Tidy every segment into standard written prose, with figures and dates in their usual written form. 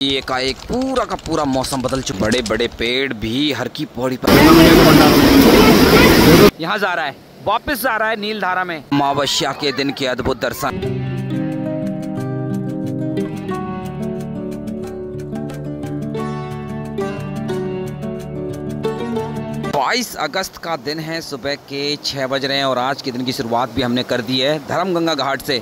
ये का एक पूरा का पूरा मौसम बदल चुका। बड़े बड़े पेड़ भी हर की पौड़ी पर यहाँ जा रहा है, वापस जा रहा है नीलधारा में। अमावस्या के दिन के अद्भुत दर्शन। 22 अगस्त का दिन है, सुबह के 6 बज रहे हैं और आज के दिन की शुरुआत भी हमने कर दी है धर्मगंगा घाट से।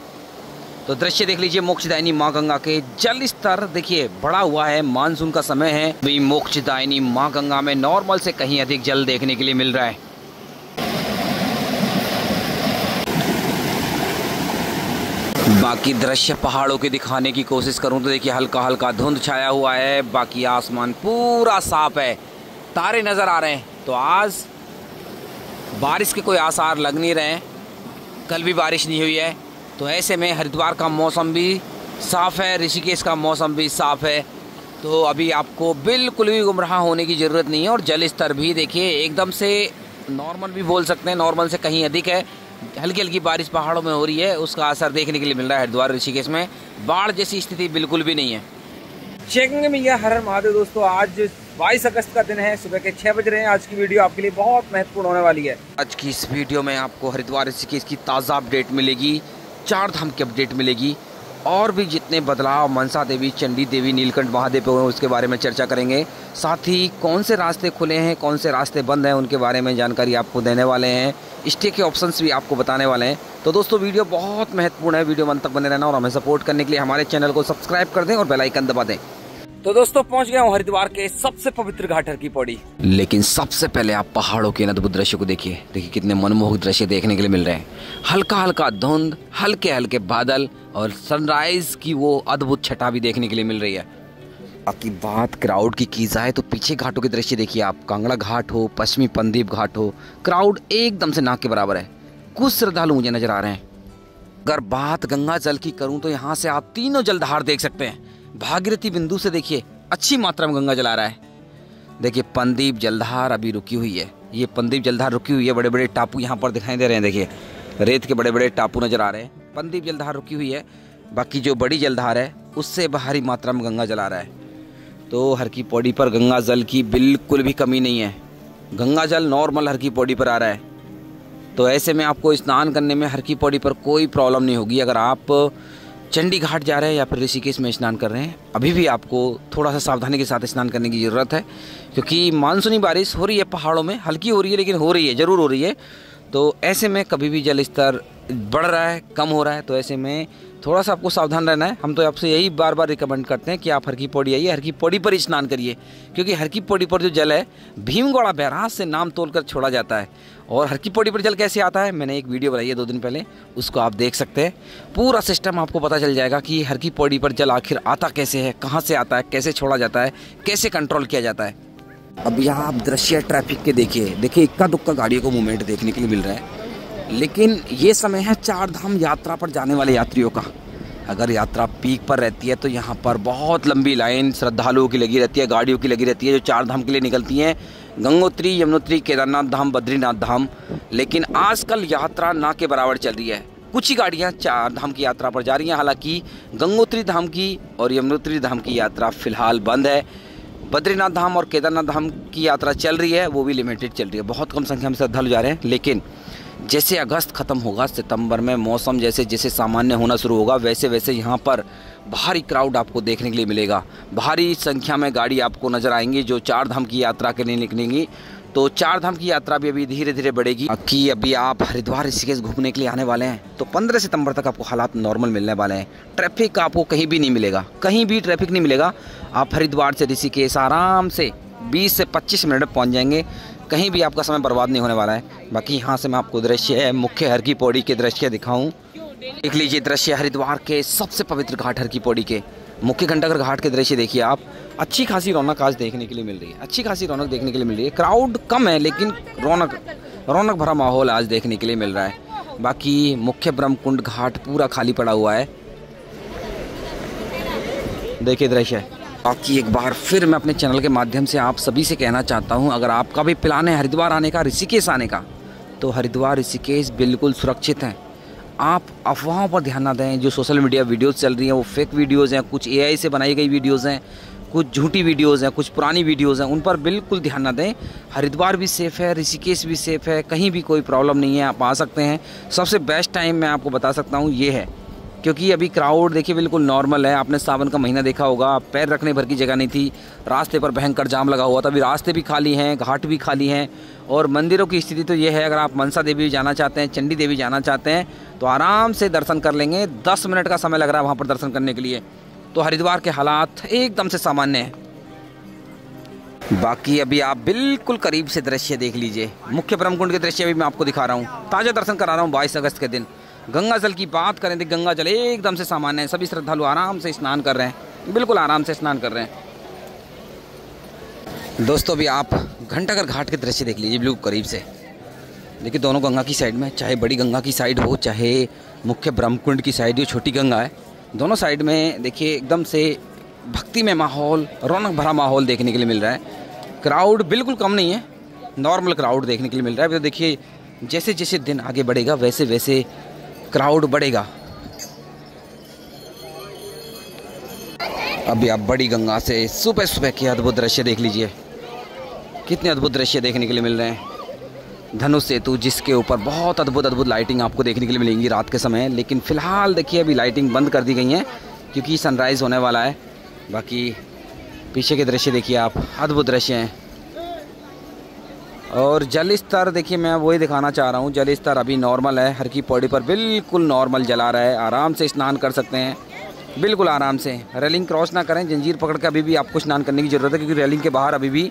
तो दृश्य देख लीजिए मोक्षदायिनी माँ गंगा के। जल स्तर देखिए बढ़ा हुआ है, मानसून का समय है। भी मोक्षदायिनी माँ गंगा में नॉर्मल से कहीं अधिक जल देखने के लिए मिल रहा है। बाकी दृश्य पहाड़ों के दिखाने की कोशिश करूं तो देखिए हल्का हल्का धुंध छाया हुआ है, बाकी आसमान पूरा साफ है, तारे नज़र आ रहे हैं। तो आज बारिश के कोई आसार लग नहीं रहे हैं, कल भी बारिश नहीं हुई है। तो ऐसे में हरिद्वार का मौसम भी साफ़ है, ऋषिकेश का मौसम भी साफ़ है। तो अभी आपको बिल्कुल भी गुमराह होने की ज़रूरत नहीं है। और जल स्तर भी देखिए एकदम से नॉर्मल भी बोल सकते हैं, नॉर्मल से कहीं अधिक है। हल्की हल्की बारिश पहाड़ों में हो रही है, उसका असर देखने के लिए मिल रहा है हरिद्वार ऋषिकेश में। बाढ़ जैसी स्थिति बिल्कुल भी नहीं है। चेकिंग में यह हर हर महादेव दोस्तों, आज 22 अगस्त का दिन है, सुबह के 6 बज रहे हैं। आज की वीडियो आपके लिए बहुत महत्वपूर्ण होने वाली है। आज की इस वीडियो में आपको हरिद्वार ऋषिकेश की ताज़ा अपडेट मिलेगी, 4 धाम की अपडेट मिलेगी, और भी जितने बदलाव मनसा देवी, चंडी देवी, नीलकंठ महादेव हुए उसके बारे में चर्चा करेंगे। साथ ही कौन से रास्ते खुले हैं, कौन से रास्ते बंद हैं, उनके बारे में जानकारी आपको देने वाले हैं। स्टे के ऑप्शंस भी आपको बताने वाले हैं। तो दोस्तों वीडियो बहुत महत्वपूर्ण है, वीडियो अंत तक बने रहना और हमें सपोर्ट करने के लिए हमारे चैनल को सब्सक्राइब कर दें और बेल आइकन दबा दें। तो दोस्तों पहुंच गया हूँ हरिद्वार के सबसे पवित्र घाट हर की पौड़ी। लेकिन सबसे पहले आप पहाड़ों के अद्भुत दृश्य को देखिए। देखिए कितने मनमोहक दृश्य देखने के लिए मिल रहे हैं। हल्का हल्का धुंध, हल्के हल्के बादल और सनराइज की वो अद्भुत छटा भी देखने के लिए मिल रही है। बाकी बात क्राउड की जाए तो पीछे घाटों के दृश्य देखिए आप। कांगड़ा घाट हो, पश्चिमी पंदीप घाट हो, क्राउड एकदम से नाक के बराबर है। कुछ श्रद्धालु मुझे नजर आ रहे हैं। अगर बात गंगा जल की करूं तो यहाँ से आप तीनों जलधार देख सकते हैं। भागीरथी बिंदु से देखिए अच्छी मात्रा में गंगा जल आ रहा है। देखिए पंदीप जलधार अभी रुकी हुई है, ये पंदीप जलधार रुकी हुई है। बड़े बड़े टापू यहाँ पर दिखाई दे रहे हैं, देखिए रेत के बड़े बड़े टापू नजर आ रहे हैं। पंदीप जलधार रुकी हुई है। बाकी जो बड़ी जलधार है उससे भारी मात्रा में गंगा जल आ रहा है। तो हर की पौड़ी पर गंगा जल की बिल्कुल भी कमी नहीं है। गंगा जल नॉर्मल हर की पौड़ी पर आ रहा है। तो ऐसे में आपको स्नान करने में हर की पौड़ी पर कोई प्रॉब्लम नहीं होगी। अगर आप चंडी घाट जा रहे हैं या फिर ऋषिकेश में स्नान कर रहे हैं, अभी भी आपको थोड़ा सा सावधानी के साथ स्नान करने की ज़रूरत है, क्योंकि मानसूनी बारिश हो रही है पहाड़ों में। हल्की हो रही है लेकिन हो रही है, ज़रूर हो रही है। तो ऐसे में कभी भी जल स्तर बढ़ रहा है, कम हो रहा है, तो ऐसे में थोड़ा सा आपको सावधान रहना है। हम तो आपसे यही बार बार रिकमेंड करते हैं कि आप हर की पौड़ी आइए, हर की पौड़ी पर ही स्नान करिए, क्योंकि हर की पौड़ी पर जो जल है भीमगौड़ा बैराज से नाम तोलकर छोड़ा जाता है। और हर की पौड़ी पर जल कैसे आता है, मैंने एक वीडियो बनाई है 2 दिन पहले, उसको आप देख सकते हैं। पूरा सिस्टम आपको पता चल जाएगा कि हर की पौड़ी पर जल आखिर आता कैसे है, कहाँ से आता है, कैसे छोड़ा जाता है, कैसे कंट्रोल किया जाता है। अब यहाँ आप दृश्य ट्रैफिक के देखिए इक्का दुक्का गाड़ियों को मूवमेंट देखने के लिए मिल रहा है। लेकिन ये समय है 4 धाम यात्रा पर जाने वाले यात्रियों का। अगर यात्रा पीक पर रहती है तो यहाँ पर बहुत लंबी लाइन श्रद्धालुओं की लगी रहती है, गाड़ियों की लगी रहती है, जो 4 धाम के लिए निकलती हैं, गंगोत्री, यमुनोत्री, केदारनाथ धाम, बद्रीनाथ धाम। लेकिन आजकल यात्रा ना के बराबर चल रही है। कुछ ही गाड़ियाँ 4 धाम की यात्रा पर जा रही हैं। हालांकि गंगोत्री धाम की और यमुनोत्री धाम की यात्रा फिलहाल बंद है। बद्रीनाथ धाम और केदारनाथ धाम की यात्रा चल रही है, वो भी लिमिटेड चल रही है। बहुत कम संख्या में श्रद्धालु जा रहे हैं। लेकिन जैसे अगस्त ख़त्म होगा, सितंबर में मौसम जैसे जैसे सामान्य होना शुरू होगा, वैसे वैसे यहाँ पर भारी क्राउड आपको देखने के लिए मिलेगा। भारी संख्या में गाड़ी आपको नज़र आएंगी जो 4 धाम की यात्रा के लिए निकलेंगी। तो 4 धाम की यात्रा भी अभी धीरे धीरे बढ़ेगी। कि अभी आप हरिद्वार ऋषिकेश घूमने के लिए आने वाले हैं तो 15 सितंबर तक आपको हालात नॉर्मल मिलने वाले हैं। ट्रैफिक आपको कहीं भी नहीं मिलेगा, कहीं भी ट्रैफिक नहीं मिलेगा। आप हरिद्वार से ऋषिकेश आराम से 20 से 25 मिनट में पहुँच जाएंगे। कहीं भी आपका समय बर्बाद नहीं होने वाला है। बाकी यहाँ से मैं आपको दृश्य मुख्य हर की पौड़ी के दृश्य दिखाऊं। देख लीजिए दृश्य हरिद्वार के सबसे पवित्र घाट हर की पौड़ी के मुख्य घंटाघर घाट के दृश्य देखिए आप। अच्छी खासी रौनक आज देखने के लिए मिल रही है, अच्छी खासी रौनक देखने के लिए मिल रही है। क्राउड कम है लेकिन रौनक भरा माहौल आज देखने के लिए मिल रहा है। बाकी मुख्य ब्रह्मकुंड घाट पूरा खाली पड़ा हुआ है, देखिए दृश्य। बाकी एक बार फिर मैं अपने चैनल के माध्यम से आप सभी से कहना चाहता हूं, अगर आपका भी प्लान है हरिद्वार आने का, ऋषिकेश आने का, तो हरिद्वार ऋषिकेश बिल्कुल सुरक्षित हैं। आप अफवाहों पर ध्यान ना दें। जो सोशल मीडिया वीडियोज़ चल रही हैं वो फेक वीडियोज़ हैं, कुछ AI से बनाई गई वीडियोज़ हैं, कुछ झूठी वीडियोज़ हैं, कुछ पुरानी वीडियोज़ हैं, उन पर बिल्कुल ध्यान ना दें। हरिद्वार भी सेफ़ है, ऋषिकेश भी सेफ़ है, कहीं भी कोई प्रॉब्लम नहीं है, आप आ सकते हैं। सबसे बेस्ट टाइम मैं आपको बता सकता हूँ ये है, क्योंकि अभी क्राउड देखिए बिल्कुल नॉर्मल है। आपने सावन का महीना देखा होगा, पैर रखने भर की जगह नहीं थी, रास्ते पर भयंकर जाम लगा हुआ था। अभी रास्ते भी खाली हैं, घाट भी खाली हैं। और मंदिरों की स्थिति तो ये है, अगर आप मनसा देवी जाना चाहते हैं, चंडी देवी जाना चाहते हैं तो आराम से दर्शन कर लेंगे। 10 मिनट का समय लग रहा है वहाँ पर दर्शन करने के लिए। तो हरिद्वार के हालात एकदम से सामान्य हैं। बाकी अभी आप बिल्कुल करीब से दृश्य देख लीजिए। मुख्य ब्रह्मकुंड के दृश्य भी मैं आपको दिखा रहा हूँ, ताज़ा दर्शन करा रहा हूँ 22 अगस्त के दिन। गंगा जल की बात करें तो गंगा जल एकदम से सामान्य है। सभी श्रद्धालु आराम से स्नान कर रहे हैं, बिल्कुल आराम से स्नान कर रहे हैं। दोस्तों अभी आप घंटाघर घाट के दृश्य देख लीजिए बिल्कुल करीब से। देखिए दोनों गंगा की साइड में, चाहे बड़ी गंगा की साइड हो, चाहे मुख्य ब्रह्मकुंड की साइड हो, छोटी गंगा है, दोनों साइड में देखिए एकदम से भक्ति में माहौल, रौनक भरा माहौल देखने के लिए मिल रहा है। क्राउड बिल्कुल कम नहीं है, नॉर्मल क्राउड देखने के लिए मिल रहा है। अभी तो देखिए जैसे जैसे दिन आगे बढ़ेगा वैसे वैसे क्राउड बढ़ेगा। अभी आप बड़ी गंगा से सुबह सुबह के अद्भुत दृश्य देख लीजिए, कितने अद्भुत दृश्य देखने के लिए मिल रहे हैं। धनुष सेतु जिसके ऊपर बहुत अद्भुत अद्भुत लाइटिंग आपको देखने के लिए मिलेंगी रात के समय, लेकिन फ़िलहाल देखिए अभी लाइटिंग बंद कर दी गई है क्योंकि सनराइज़ होने वाला है। बाकी पीछे के दृश्य देखिए आप, अद्भुत दृश्य हैं। और जल स्तर देखिए, मैं वही दिखाना चाह रहा हूँ, जल स्तर अभी नॉर्मल है। हर की पौड़ी पर बिल्कुल नॉर्मल जला रहा है, आराम से स्नान कर सकते हैं, बिल्कुल आराम से। रेलिंग क्रॉस ना करें, जंजीर पकड़ के अभी भी आपको स्नान करने की ज़रूरत है, क्योंकि रेलिंग के बाहर अभी भी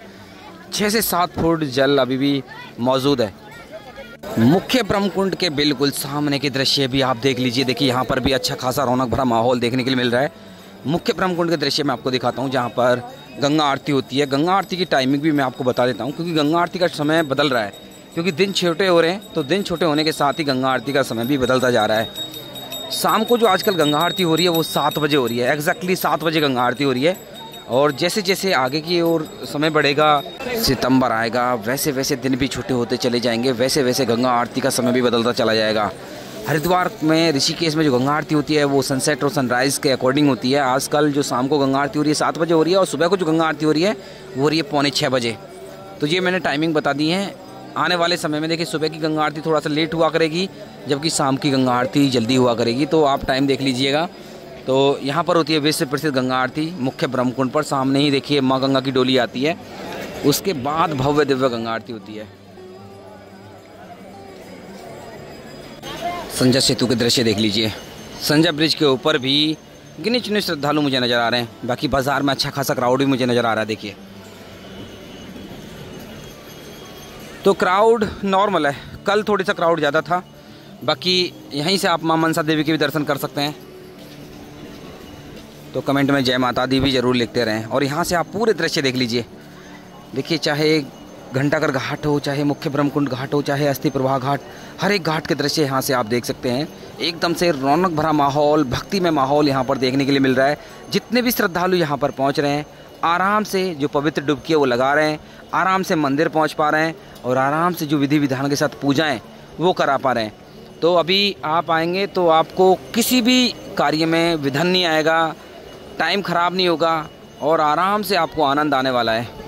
6 से 7 फुट जल अभी भी मौजूद है। मुख्य ब्रह्मकुंड के बिल्कुल सामने के दृश्य भी आप देख लीजिए। देखिए यहाँ पर भी अच्छा खासा रौनक भरा माहौल देखने के लिए मिल रहा है। मुख्य ब्रह्मकुंड के दृश्य मैं आपको दिखाता हूँ, जहाँ पर गंगा आरती होती है। गंगा आरती की टाइमिंग भी मैं आपको बता देता हूँ, क्योंकि गंगा आरती का समय बदल रहा है, क्योंकि दिन छोटे हो रहे हैं, तो दिन छोटे होने के साथ ही गंगा आरती का समय भी बदलता जा रहा है। शाम को जो आजकल गंगा आरती हो रही है वो 7 बजे हो रही है, एग्जैक्टली 7 बजे गंगा आरती हो रही है। और जैसे जैसे आगे की ओर समय बढ़ेगा, सितंबर आएगा, वैसे वैसे दिन भी छोटे होते चले जाएंगे, वैसे वैसे गंगा आरती का समय भी बदलता चला जाएगा। हरिद्वार में, ऋषिकेश में जो गंगा आरती होती है वो सनसेट और सनराइज़ के अकॉर्डिंग होती है। आजकल जो शाम को गंगा आरती हो रही है 7 बजे हो रही है, और सुबह को जो गंगा आरती हो रही है वो हो रही है 5:45 बजे। तो ये मैंने टाइमिंग बता दी है। आने वाले समय में देखिए सुबह की गंगा आरती थोड़ा सा लेट हुआ करेगी, जबकि शाम की गंगा आरती जल्दी हुआ करेगी, तो आप टाइम देख लीजिएगा। तो यहाँ पर होती है विश्व प्रसिद्ध गंगा आरती मुख्य ब्रह्मकुंड पर। सामने ही देखिए माँ गंगा की डोली आती है, उसके बाद भव्य दिव्य गंगा आरती होती है। संजय सेतु के दृश्य देख लीजिए। संजय ब्रिज के ऊपर भी गिने चुने श्रद्धालु मुझे नज़र आ रहे हैं। बाकी बाजार में अच्छा खासा क्राउड भी मुझे नज़र आ रहा है। देखिए तो क्राउड नॉर्मल है, कल थोड़ी सा क्राउड ज़्यादा था। बाकी यहीं से आप मां मनसा देवी के भी दर्शन कर सकते हैं। तो कमेंट में जय माता दी भी ज़रूर लिखते रहें। और यहाँ से आप पूरे दृश्य देख लीजिए। देखिए चाहे घंटाघर घाट हो, चाहे मुख्य ब्रह्मकुंड घाट हो, चाहे अस्थि प्रवाह घाट, हर एक घाट के दृश्य यहाँ से आप देख सकते हैं। एकदम से रौनक भरा माहौल, भक्ति में माहौल यहाँ पर देखने के लिए मिल रहा है। जितने भी श्रद्धालु यहाँ पर पहुँच रहे हैं, आराम से जो पवित्र डुबकी है वो लगा रहे हैं, आराम से मंदिर पहुँच पा रहे हैं, और आराम से जो विधि विधान के साथ पूजाएँ वो करा पा रहे हैं। तो अभी आप आएंगे तो आपको किसी भी कार्य में विघ्न नहीं आएगा, टाइम ख़राब नहीं होगा, और आराम से आपको आनंद आने वाला है।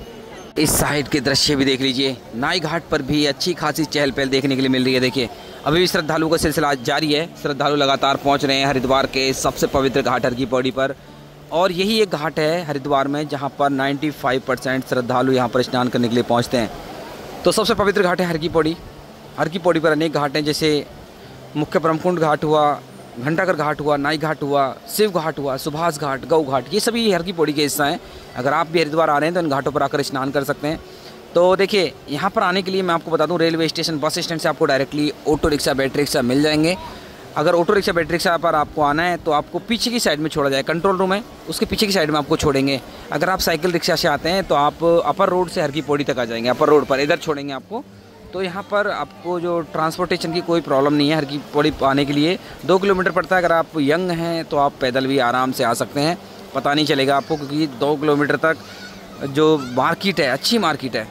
इस साइड के दृश्य भी देख लीजिए। नाई घाट पर भी अच्छी खासी चहल पहल देखने के लिए मिल रही है। देखिए अभी भी श्रद्धालुओं का सिलसिला जारी है, श्रद्धालु लगातार पहुंच रहे हैं हरिद्वार के सबसे पवित्र घाट हर की पौड़ी पर। और यही एक घाट है हरिद्वार में जहां पर 95% श्रद्धालु यहां पर स्नान करने के लिए पहुंचते हैं। तो सबसे पवित्र घाट है हर की पौड़ी। हर की पौड़ी पर अनेक घाट हैं, जैसे मुख्य ब्रह्मकुंड घाट हुआ, घंटाघर घाट हुआ, नाई घाट हुआ, शिव घाट हुआ, सुभाष घाट, गौ घाट, ये सभी हर की पौड़ी के हिस्सा हैं। अगर आप भी हरिद्वार आ रहे हैं तो इन घाटों पर आकर स्नान कर सकते हैं। तो देखिए यहाँ पर आने के लिए मैं आपको बता दूं, रेलवे स्टेशन, बस स्टैंड से आपको directly auto rickshaw, battery rickshaw मिल जाएंगे। अगर ऑटो रिक्शा, बैटरी रिक्शा पर आपको आना है तो आपको पीछे की साइड में छोड़ा जाए, कंट्रोल रूम है उसके पीछे की साइड में आपको छोड़ेंगे। अगर आप साइकिल रिक्शा से आते हैं तो आप अपर रोड से हर की पौड़ी तक आ जाएंगे, अपर रोड पर इधर छोड़ेंगे आपको। तो यहाँ पर आपको जो ट्रांसपोर्टेशन की कोई प्रॉब्लम नहीं है। हर की पौड़ी आने के लिए 2 किलोमीटर पड़ता है। अगर आप यंग हैं तो आप पैदल भी आराम से आ सकते हैं, पता नहीं चलेगा आपको, क्योंकि 2 किलोमीटर तक जो मार्केट है, अच्छी मार्केट है।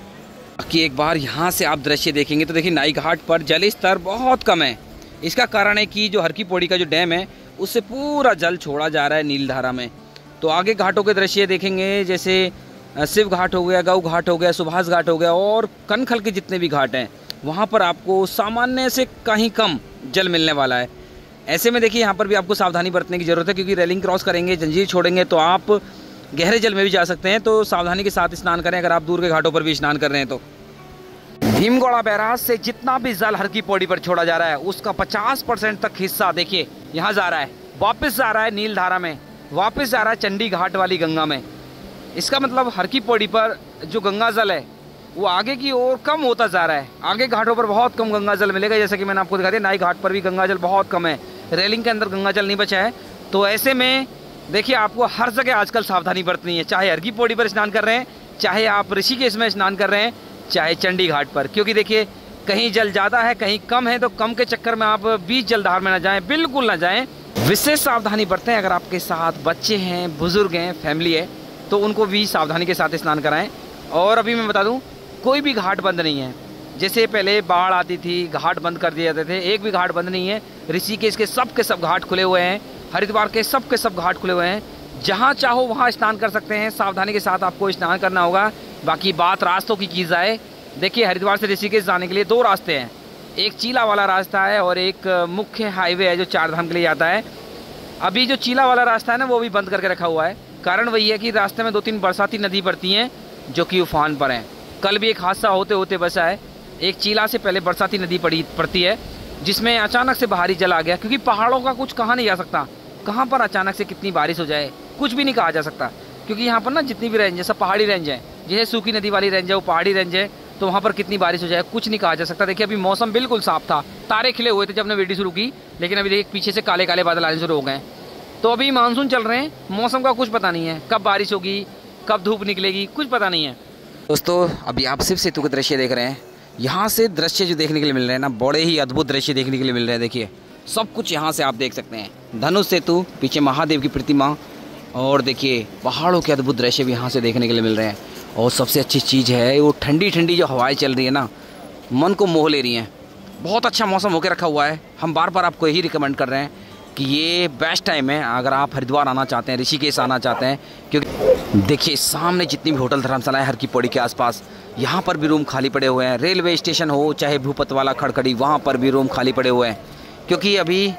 बाकी एक बार यहाँ से आप दृश्य देखेंगे तो देखिए नाई घाट पर जल स्तर बहुत कम है, इसका कारण है कि जो हर की पौड़ी का जो डैम है उससे पूरा जल छोड़ा जा रहा है नीलधारा में। तो आगे घाटों के दृश्य देखेंगे, जैसे शिव घाट हो गया, गऊ घाट हो गया, सुभाष घाट हो गया और कनखल के जितने भी घाट हैं वहाँ पर आपको सामान्य से कहीं कम जल मिलने वाला है। ऐसे में देखिए यहाँ पर भी आपको सावधानी बरतने की ज़रूरत है, क्योंकि रेलिंग क्रॉस करेंगे, जंजीर छोड़ेंगे तो आप गहरे जल में भी जा सकते हैं। तो सावधानी के साथ स्नान करें अगर आप दूर के घाटों पर भी स्नान कर रहे हैं तो। भीमगौड़ा बैराज से जितना भी जल हर की पौड़ी पर छोड़ा जा रहा है उसका 50% तक हिस्सा देखिए यहाँ जा रहा है, वापस जा रहा है नीलधारा में, वापस जा रहा है चंडी घाट वाली गंगा में। इसका मतलब हर की पौड़ी पर जो गंगा जल है वो आगे की ओर कम होता जा रहा है। आगे घाटों पर बहुत कम गंगा जल मिलेगा, जैसे कि मैंने आपको दिखा दिया। नाई घाट पर भी गंगा जल बहुत कम है, रेलिंग के अंदर गंगा जल नहीं बचा है। तो ऐसे में देखिए आपको हर जगह आजकल सावधानी बरतनी है, चाहे हर की पौड़ी पर स्नान कर रहे हैं, चाहे आप ऋषिकेश में स्नान कर रहे हैं, चाहे चंडी घाट पर। क्योंकि देखिए कहीं जल ज़्यादा है कहीं कम है, तो कम के चक्कर में आप बीच जलधार में ना जाएं, बिल्कुल ना जाएं। विशेष सावधानी बरतें। अगर आपके साथ बच्चे हैं, बुजुर्ग हैं, फैमिली है तो उनको भी सावधानी के साथ स्नान कराएं। और अभी मैं बता दूं कोई भी घाट बंद नहीं है। जैसे पहले बाढ़ आती थी घाट बंद कर दिए जाते थे, एक भी घाट बंद नहीं है। ऋषिकेश के सब घाट खुले हुए हैं, हरिद्वार के सब घाट खुले हुए हैं, जहाँ चाहो वहाँ स्नान कर सकते हैं। सावधानी के साथ आपको स्नान करना होगा। बाकी बात रास्तों की जाए, देखिए हरिद्वार से ऋषिकेश जाने के लिए 2 रास्ते हैं, एक चीला वाला रास्ता है और एक मुख्य हाईवे है जो 4 धाम के लिए जाता है। अभी जो चीला वाला रास्ता है ना वो भी बंद करके रखा हुआ है। कारण वही है कि रास्ते में 2-3 बरसाती नदी पड़ती हैं जो कि उफान पर हैं। कल भी एक हादसा होते होते बचा है। एक चीला से पहले बरसाती नदी पड़ती है जिसमें अचानक से बाहरी जल आ गया, क्योंकि पहाड़ों का कुछ कहा नहीं जा सकता, कहाँ पर अचानक से कितनी बारिश हो जाए कुछ भी नहीं कहा जा सकता। क्योंकि यहाँ पर ना जितनी भी रेंज है सब पहाड़ी रेंज है, जैसे सूखी नदी वाली रेंज है वो पहाड़ी रेंज है, तो वहाँ पर कितनी बारिश हो जाए कुछ नहीं कहा जा सकता। देखिए अभी मौसम बिल्कुल साफ था, तारे खिले हुए थे जब हमने वीडियो शुरू की, लेकिन अभी देखिए पीछे से काले काले बादल आने शुरू हो गए। तो अभी मानसून चल रहे हैं, मौसम का कुछ पता नहीं है, कब बारिश होगी कब धूप निकलेगी कुछ पता नहीं है। दोस्तों अभी आप शिव सेतु के दृश्य देख रहे हैं। यहाँ से दृश्य जो देखने के लिए मिल रहे हैं ना, बड़े ही अद्भुत दृश्य देखने के लिए मिल रहे हैं। देखिए सब कुछ यहाँ से आप देख सकते हैं। धनुष सेतु, पीछे महादेव की प्रतिमा, और देखिए पहाड़ों के अद्भुत दृश्य भी यहाँ से देखने के लिए मिल रहे हैं। और सबसे अच्छी चीज़ है वो ठंडी ठंडी जो हवाएं चल रही है ना, मन को मोह ले रही हैं। बहुत अच्छा मौसम होकर रखा हुआ है। हम बार बार आपको यही रिकमेंड कर रहे हैं कि ये बेस्ट टाइम है अगर आप हरिद्वार आना चाहते हैं, ऋषिकेश आना चाहते हैं। क्योंकि देखिए सामने जितनी भी होटल धर्मशाला है हर की पौड़ी के आसपास, यहाँ पर भी रूम खाली पड़े हुए हैं। रेलवे स्टेशन हो चाहे भूपत वाला खड़खड़ी, वहाँ पर भी रूम खाली पड़े हुए हैं। क्योंकि अभी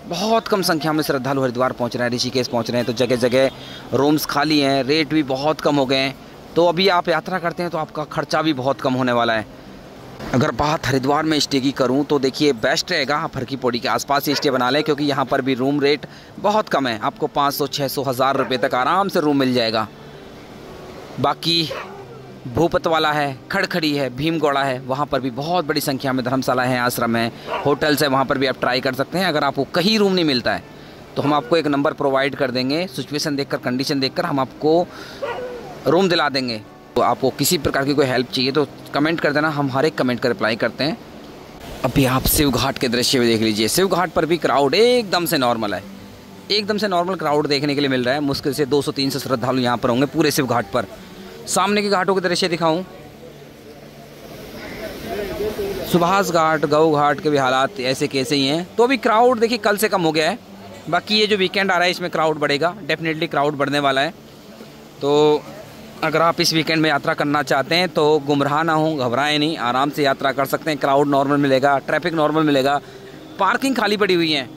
बहुत कम संख्या में श्रद्धालु हरिद्वार पहुँच रहे हैं, ऋषिकेश पहुँच रहे हैं, तो जगह जगह रूम्स खाली हैं, रेट भी बहुत कम हो गए हैं। तो अभी आप यात्रा करते हैं तो आपका खर्चा भी बहुत कम होने वाला है। अगर बात हरिद्वार में स्टे की करूं तो देखिए बेस्ट रहेगा आप हर की पौड़ी के आसपास ही स्टे बना लें, क्योंकि यहाँ पर भी रूम रेट बहुत कम है। आपको 500, 600, 1000 रुपये तक आराम से रूम मिल जाएगा। बाकी भूपत वाला है, खड़खड़ी है, भीमगौड़ा है, वहाँ पर भी बहुत बड़ी संख्या में धर्मशाला है, आश्रम है, होटल्स है, वहाँ पर भी आप ट्राई कर सकते हैं। अगर आपको कहीं रूम नहीं मिलता है तो हम आपको एक नंबर प्रोवाइड कर देंगे, सिचुएशन देखकर, कंडीशन देखकर हम आपको रूम दिला देंगे। तो आपको किसी प्रकार की कोई हेल्प चाहिए तो कमेंट कर देना, हम हर एक कमेंट का रिप्लाई करते हैं। अभी आप शिव घाट के दृश्य भी देख लीजिए। शिव घाट पर भी क्राउड एकदम से नॉर्मल है, एकदम से नॉर्मल क्राउड देखने के लिए मिल रहा है। मुश्किल से 200-300 श्रद्धालु यहाँ पर होंगे पूरे शिव घाट पर। सामने के घाटों के दृश्य दिखाऊं, सुभाष घाट, गऊ घाट के भी हालात ऐसे कैसे ही हैं। तो अभी क्राउड देखिए कल से कम हो गया है। बाकी ये जो वीकेंड आ रहा है इसमें क्राउड बढ़ेगा, डेफिनेटली क्राउड बढ़ने वाला है। तो अगर आप इस वीकेंड में यात्रा करना चाहते हैं तो गुमराह ना हो, घबराएं नहीं, आराम से यात्रा कर सकते हैं। क्राउड नॉर्मल मिलेगा, ट्रैफिक नॉर्मल मिलेगा, पार्किंग खाली पड़ी हुई है,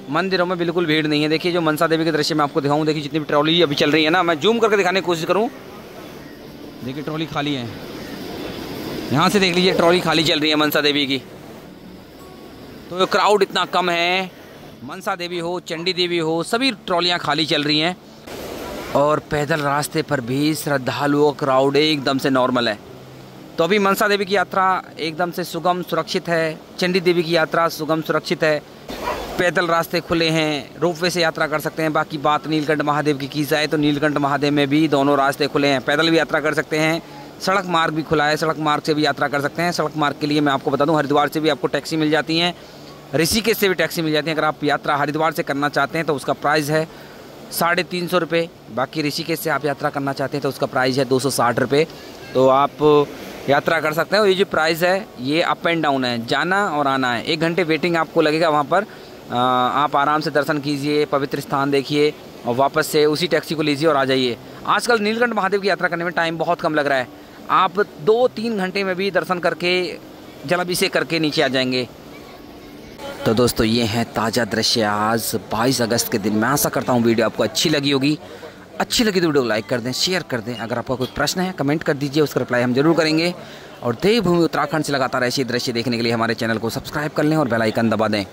मंदिरों में बिल्कुल भीड़ नहीं है। देखिए जो मनसा देवी के दृश्य मैं आपको दिखाऊं, देखिए जितनी भी ट्रॉली अभी चल रही है ना, मैं जूम करके दिखाने की कोशिश करूँ। देखिए ट्रॉली खाली है, यहाँ से देख लीजिए ट्रॉली खाली चल रही है मनसा देवी की। तो क्राउड इतना कम है, मनसा देवी हो, चंडी देवी हो, सभी ट्रॉलियाँ खाली चल रही हैं। और पैदल रास्ते पर भी श्रद्धालुओं क्राउड एकदम से नॉर्मल है। तो अभी मनसा देवी की यात्रा एकदम से सुगम सुरक्षित है, चंडी देवी की यात्रा सुगम सुरक्षित है, पैदल रास्ते खुले हैं, रोपवे से यात्रा कर सकते हैं। बाकी बात नीलकंठ महादेव की जाए तो नीलकंठ महादेव में भी दोनों रास्ते खुले हैं, पैदल भी यात्रा कर सकते हैं, सड़क मार्ग भी खुला है, सड़क मार्ग से भी यात्रा कर सकते हैं। सड़क मार्ग के लिए मैं आपको बता दूं हरिद्वार से भी आपको टैक्सी मिल जाती हैं, ऋषिकेश से भी टैक्सी मिल जाती है। अगर आप यात्रा हरिद्वार से करना चाहते हैं तो उसका प्राइस है 350 रुपये। बाकी ऋषिकेश से आप यात्रा करना चाहते हैं तो उसका प्राइस है 260 रुपये। तो आप यात्रा कर सकते हैं। और ये जो प्राइस है ये अप एंड डाउन है, जाना और आना है। 1 घंटे वेटिंग आपको लगेगा वहाँ पर। आप आराम से दर्शन कीजिए, पवित्र स्थान देखिए और वापस से उसी टैक्सी को लीजिए और आ जाइए। आजकल नीलकंठ महादेव की यात्रा करने में टाइम बहुत कम लग रहा है। आप 2-3 घंटे में भी दर्शन करके जलाभिषेक करके नीचे आ जाएंगे। तो दोस्तों ये हैं ताज़ा दृश्य आज 22 अगस्त के दिन। मैं आशा करता हूँ वीडियो आपको अच्छी लगी होगी। अच्छी लगी तो वीडियो को लाइक कर दें, शेयर कर दें। अगर आपका कोई प्रश्न है कमेंट कर दीजिए, उसका रिप्लाई हम जरूर करेंगे। और देवभूमि उत्तराखंड से लगातार ऐसे दृश्य देखने के लिए हमारे चैनल को सब्सक्राइब कर लें और बेल आइकन दबा दें।